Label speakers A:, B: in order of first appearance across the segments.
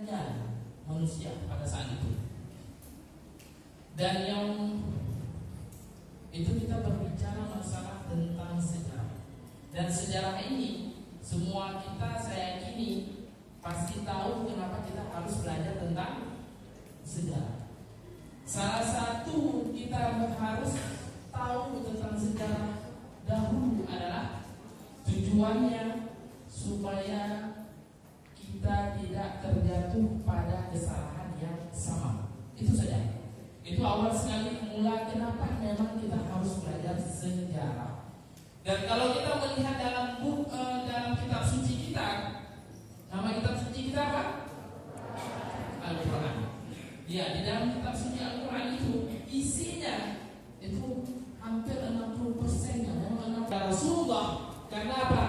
A: kemuliaan manusia pada saat itu. Dan yang itu kita berbicara masalah tentang sejarah. Dan sejarah ini semua kita, saya yakini, pasti tahu kenapa kita harus belajar tentang sejarah. Salah satu kita harus tahu tentang sejarah dahulu adalah tujuannya supaya kita tidak terjatuh pada kesalahan yang sama. Itu saja. Itu awal sekali mula kenapa memang kita harus belajar sejarah. Dan kalau kita melihat dalam kitab suci kita, nama kitab suci kita apa? Al-Quran. Ya, di dalam kitab suci Al-Quran itu isinya itu hampir 60%-nya memang Rasulullah. Karena apa?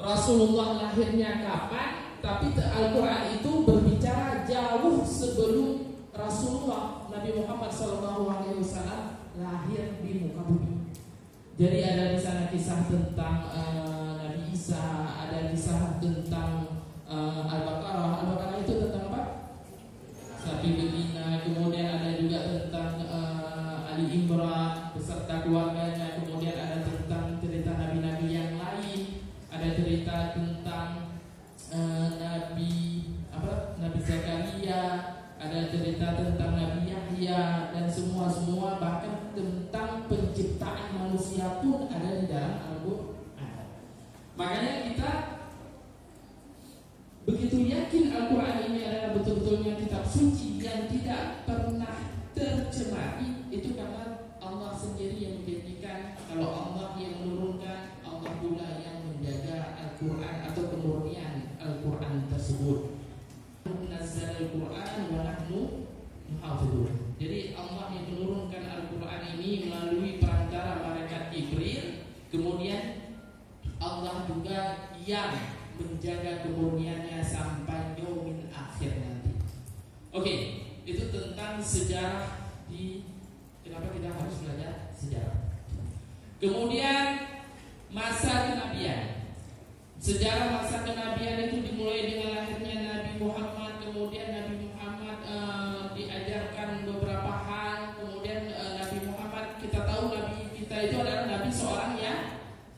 A: Rasulullah lahirnya kapan? Tapi Al-Quran itu berbicara jauh sebelum Rasulullah Nabi Muhammad SAW lahir di muka bumi. Jadi ada di sana kisah tentang Nabi Isa, ada kisah tentang Al-Baqarah. Al-Baqarah itu tentang apa? Sapi betina. Kemudian ada juga tentang Ali Imran beserta keluarganya. Kemudian ada tentang cerita nabi-nabi yang lain. Ada cerita tentang Nabi Zakaria. Ada cerita tentang Nabi Yahya dan semua bahkan tentang penciptaan manusia pun ada di dalam Al-Quran. Makanya kita begitu yakin Al-Quran ini adalah betul-betulnya kitab suci yang tidak pernah tercemari. Itu karena Allah sendiri yang menjanjikan kalau Allah yang menurunkan, Allah pula yang menjaga Al-Quran atau kemurnian Al-Quran tersebut. Nazzal Al-Quran wa nahnu muhafidun. Jadi Allah yang menurunkan Al-Quran ini melalui perantara malaikat Jibril. Kemudian Allah juga yang menjaga kemurniannya sampai yaumil akhir nanti. Oke, itu tentang sejarah kenapa kita harus belajar sejarah. Kemudian masa kenabian. Sejarah masa kenabian itu dimulai dengan lahirnya Nabi Muhammad. Kemudian Nabi Muhammad diajarkan beberapa hal. Kemudian Nabi Muhammad, kita tahu Nabi kita itu adalah Nabi seorang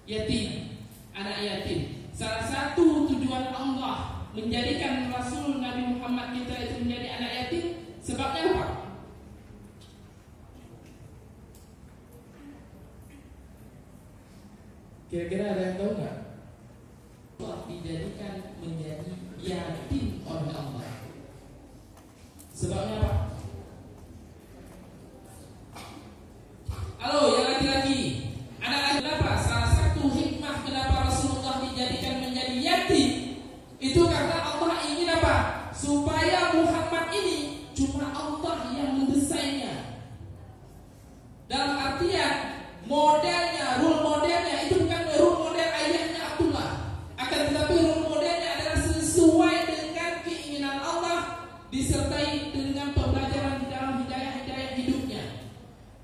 A: yatim, anak yatim. Salah satu tujuan Allah menjadikan Rasul Nabi Muhammad kita itu menjadi anak yatim, sebabnya apa? Kira-kira ada yang tahu nggak? Allah dijadikan menjadi yatim oleh Allah. Sebabnya apa? Halo, yang laki-laki, anak-anak, kenapa? Salah satu hikmah kenapa Rasulullah dijadikan menjadi yatim itu karena Allah ingin apa? Supaya Muhammad ini cuma Allah yang mendesainnya. Dalam artian modelnya, role modelnya itu bukan role model ayahnya Abdullah, akan tetapi role modelnya adalah sesuai dengan keinginan Allah disertai dengan pembelajaran di dalam hidayah hidupnya.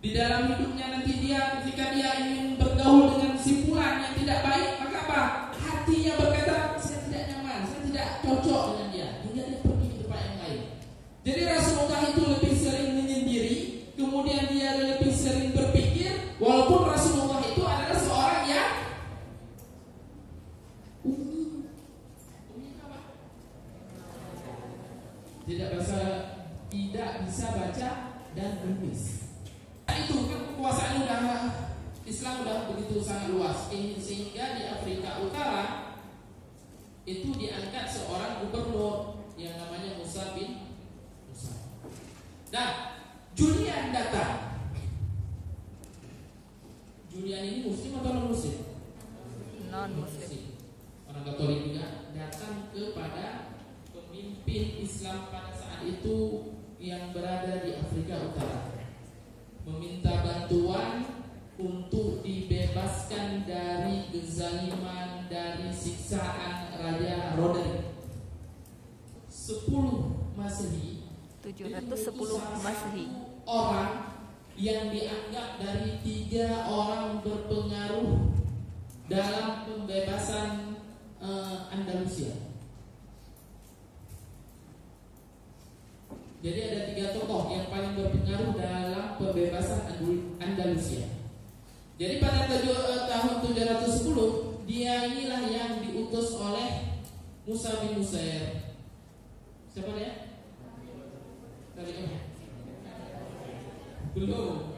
A: Di dalam hidupnya nanti dia ketika dia ingin bergaul dengan si fulan yang tidak baik, maka apa? Hatinya berkata, saya tidak nyaman, saya tidak cocok dengan dia, hingga dia pergi ke tempat yang lain. Jadi Rasulullah itu lebih sering menyendiri, kemudian dia lebih sering berpikir, walaupun Rasulullah itu adalah seorang yang umi apa? Tidak bisa baca dan menulis. Itu kan kekuasaan Islam udah begitu sangat luas, sehingga di Afrika Utara itu diangkat seorang gubernur yang namanya Musa bin Musa. Nah, Julian datang. Julian ini muslim atau non muslim?
B: Non muslim.
A: Orang Katolik juga datang kepada pemimpin Islam pada saat itu yang berada di Afrika Utara, meminta bantuan untuk dibebaskan dari kezaliman, dari siksaan Raja Roderick. 10 Masehi,
B: 710 Masehi.
A: Orang yang dianggap dari 3 orang berpengaruh dalam pembebasan Andalusia. Jadi ada 3 tokoh yang paling berpengaruh dalam pembebasan Andalusia. Jadi pada tahun 710 dia inilah yang diutus oleh Musa bin Nusair. Siapa dia? Belum.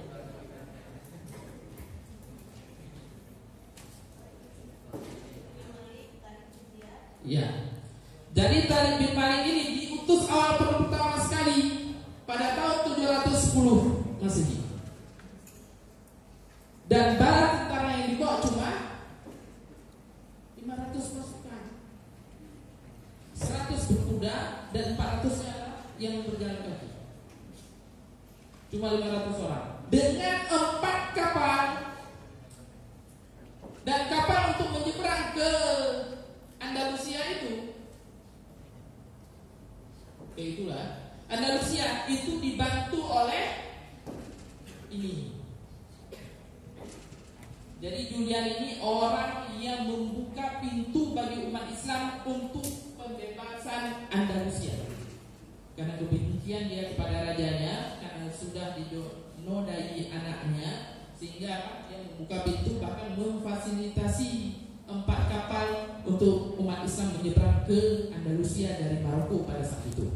A: Ya. Jadi Tariq bin Malik ini diutus awal pertama sekali pada tahun 710 Masehi. Dan bala tentara yang dibawa cuma 500 pasukan, 100 berkuda dan 400-nya yang berjalan kaki. Cuma 500 orang dengan 4 kapal. Dan kapal untuk menyeberang ke Andalusia itulah Andalusia itu dibantu oleh ini. Jadi Julian ini orang yang membuka pintu bagi umat Islam untuk pembebasan Andalusia. Karena kebencian dia kepada rajanya, karena sudah dinodai anaknya, sehingga dia membuka pintu bahkan memfasilitasi 4 kapal untuk umat Islam menyeberang ke Andalusia dari Maroko pada saat itu.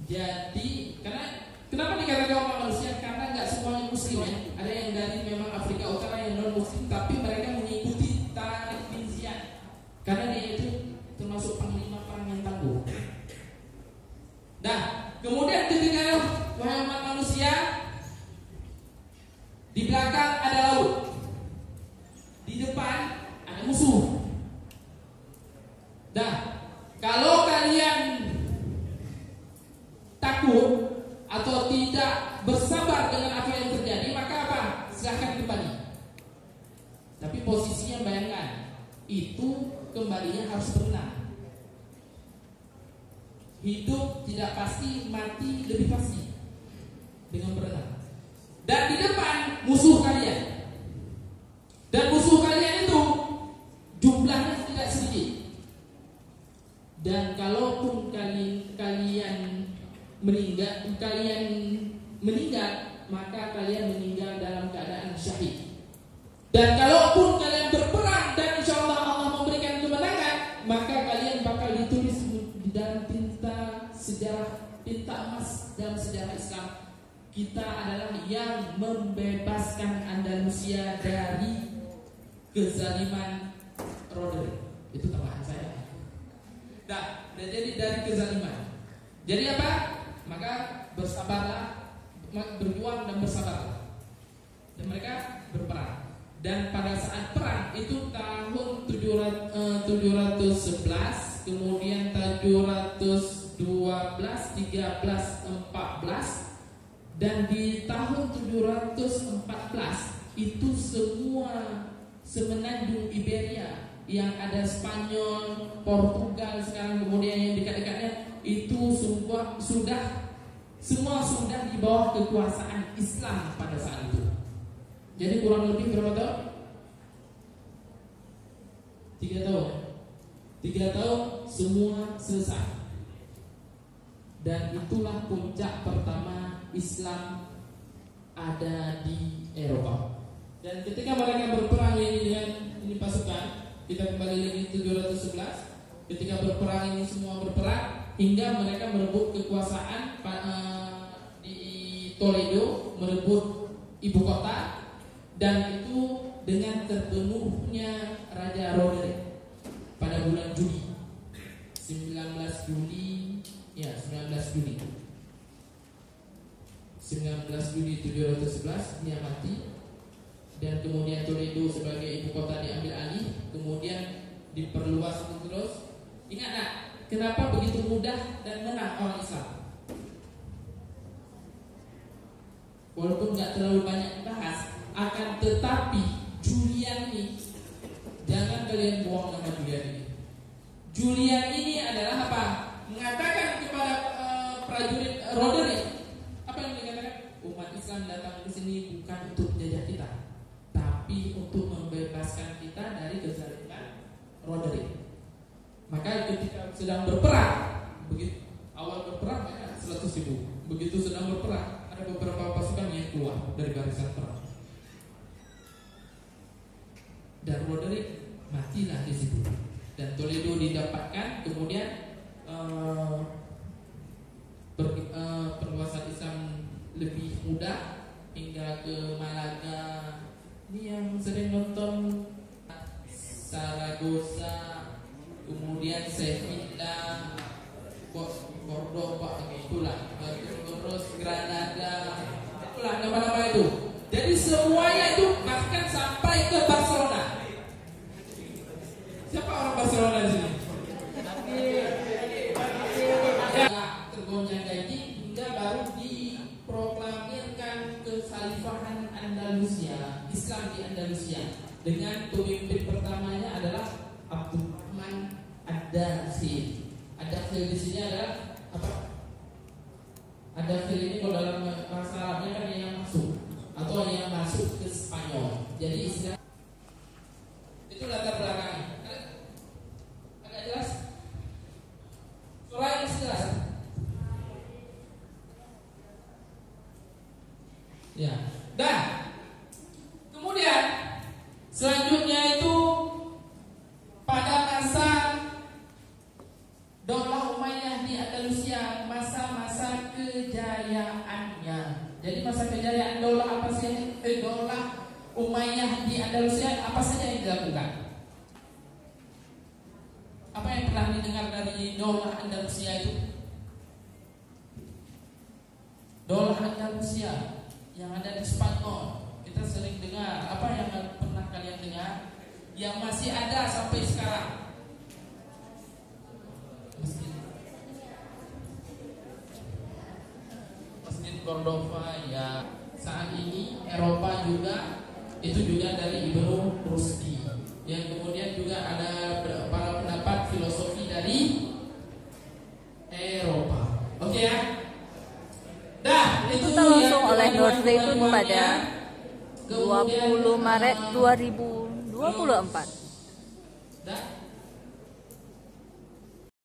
A: Jadi kenapa dikatakan orang manusia? Karena nggak semuanya Muslim ya. Ada yang dari memang Afrika Utara yang non Muslim, tapi mereka mengikuti Tariq bin Ziyad karena dia itu termasuk panglima perang yang tangguh. Nah, kemudian ketika wahai umat manusia, di belakang ada laut, di depan ada musuh. Nah, kalau kalian takut atau tidak bersabar dengan apa yang terjadi, maka apa? Silahkan kembali. Tapi posisinya bayangkan, itu kembalinya harus berenang. Hidup tidak pasti, mati lebih pasti dengan berenang. Dan di depan musuh kalian. Dan musuh kalian itu jumlahnya tidak sedikit. Dan kalaupun kalian meninggal, maka kalian meninggal dalam keadaan syahid. Dan kalaupun kalian berperang dan insya Allah memberikan kemenangan, maka kalian bakal ditulis di dalam tinta sejarah, tinta emas dalam sejarah Islam. Kita adalah yang membebaskan Andalusia dari kezaliman Roderick. Itu tambahan saya. Nah, jadi dari kezaliman. Jadi apa? Maka bersabarlah, berjuang dan bersabarlah. Dan mereka berperang. Dan pada saat perang itu tahun 711, kemudian 712, 13, 14, dan di tahun 714 itu semua semenanjung Iberia yang ada Spanyol, Portugal sekarang, kemudian yang dekat-dekatnya itu semua sudah di bawah kekuasaan Islam pada saat itu. Jadi kurang lebih berapa tahun? 3 tahun. 3 tahun semua selesai. Dan itulah puncak pertama Islam ada di Eropa. Dan ketika mereka berperang ini dengan ini pasukan, kita kembali lagi 711. Ketika berperang ini semua berperang hingga mereka merebut kekuasaan di Toledo, merebut ibu kota, dan itu dengan terbunuhnya Raja Roderick pada bulan Juli 19 Juli 711 dia mati. Dan kemudian Toledo sebagai ibu kota diambil alih, kemudian diperluas terus. Ingat nak, kenapa begitu mudah dan menang orang Islam? Walaupun nggak terlalu banyak dibahas, akan tetapi Julian ini, jangan kalian buang nama Julian ini. Julian ini adalah apa? Mengatakan kepada prajurit Roderick, apa yang dikatakan? Umat Islam datang ke sini bukan untuk menjajah kita, tapi untuk membebaskan kita dari kezaliman Roderick. Maka ketika sedang berperang, begitu awal berperang mereka 1000. Begitu sedang berperang, ada beberapa pasukan yang keluar dari barisan perang. Dan Roderick matilah di situ. Dan Toledo didapatkan, kemudian perluasan Islam lebih mudah hingga ke Malaga. Ini yang sering nonton Saragossa, kemudian Sevilla, Cordoba, itulah, terus Granada, itulah nama-nama itu. Jadi semuanya itu bahkan sampai ke Barcelona. Siapa orang Barcelona di sini? Ya, tergoncang gaji hingga baru diproklamirkan kekhalifahan Andalusia, Islam di Andalusia, dengan pemimpin pertamanya adalah Abdurrahman Ad-Dakhil. Ad-Dakhil di sini adalah apa? Ad-Dakhil ini kalau dalam bahasa Arabnya kan yang masuk atau yang masuk ke Spanyol. Jadi istilah itu latar belakangnya. Agak jelas? Suara masih jelas? Ya. Dan kemudian selanjutnya itu pada masa Daulah Umayyah di Andalusia, masa-masa kejayaannya. Jadi masa kejayaan Daulah apa sih? Daulah Umayyah di Andalusia apa saja yang dilakukan? Apa yang pernah didengar dari Daulah Andalusia itu? Daulah Andalusia yang ada di Spanyol, kita sering dengar. Apa yang pernah kalian dengar? Yang masih ada sampai sekarang? Masjid Cordoba, ya. Saat ini Eropa juga, itu juga dari Ibnu Rusdi. Yang kemudian juga ada para pendapat filosofi dari Eropa. Oke ya. Dah, itu
B: langsung oleh Nur Zaitun pada 20 Maret 2024.